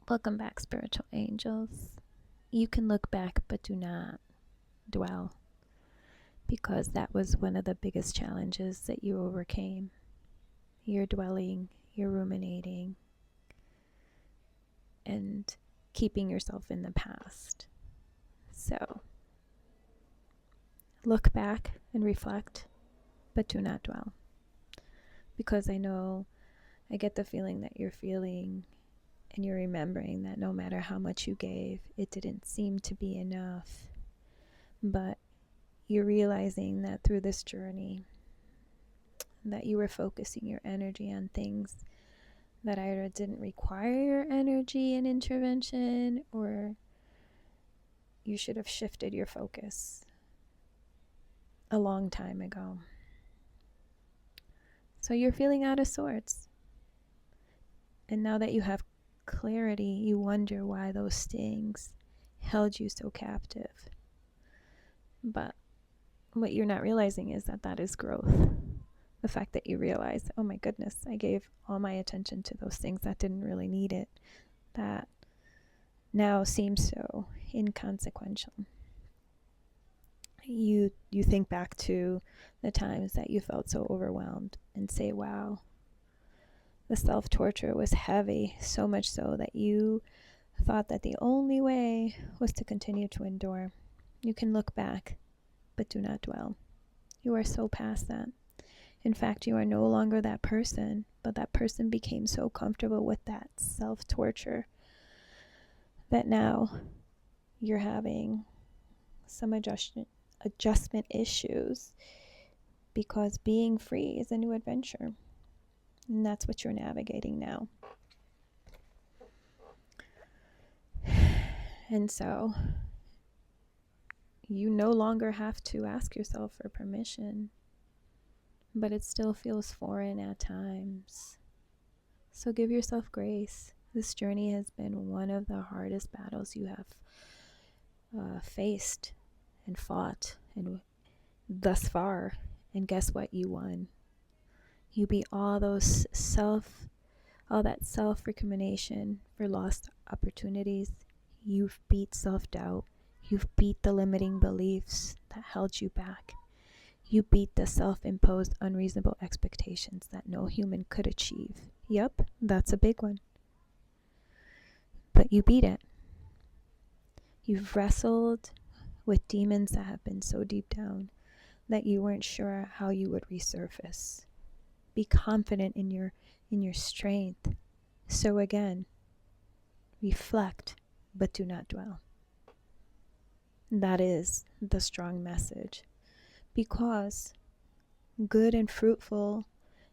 Welcome back, spiritual angels. You can look back, but do not dwell, because that was one of the biggest challenges that you overcame. You're dwelling, you're ruminating, and keeping yourself in the past. So, look back and reflect, but do not dwell. Because I get the feeling that you're feeling, and you're remembering that no matter how much you gave, it didn't seem to be enough. But you're realizing that through this journey, that you were focusing your energy on things that either didn't require your energy and intervention, or you should have shifted your focus a long time ago. So you're feeling out of sorts. And now that you have clarity, you wonder why those things held you so captive. But what you're not realizing is that that is growth. The fact that you realize, oh my goodness, I gave all my attention to those things that didn't really need it, that now seems so inconsequential. You think back to the times that you felt so overwhelmed and say, wow, the self-torture was heavy, so much so that you thought that the only way was to continue to endure. You can look back, but do not dwell. You are so past that. In fact, you are no longer that person, but that person became so comfortable with that self-torture that now you're having some adjustment issues, because being free is a new adventure. And that's what you're navigating now. And so you no longer have to ask yourself for permission, but it still feels foreign at times. So give yourself grace. This journey has been one of the hardest battles you have faced and fought, and thus far. And guess what? You won. You beat all that self-recrimination for lost opportunities. You've beat self-doubt. You've beat the limiting beliefs that held you back. You beat the self-imposed unreasonable expectations that no human could achieve. Yep, that's a big one. But you beat it. You've wrestled with demons that have been so deep down that you weren't sure how you would resurface. Be confident in your strength. So again, reflect, but do not dwell. That is the strong message. Because good and fruitful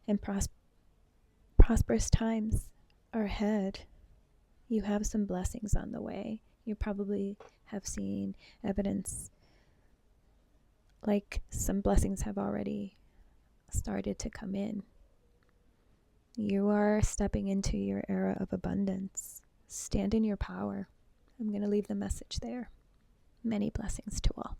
and prosperous times are ahead. You have some blessings on the way. You probably have seen evidence, like some blessings have already started to come in. You are stepping into your era of abundance. Stand in your power. I'm going to leave the message there. Many blessings to all.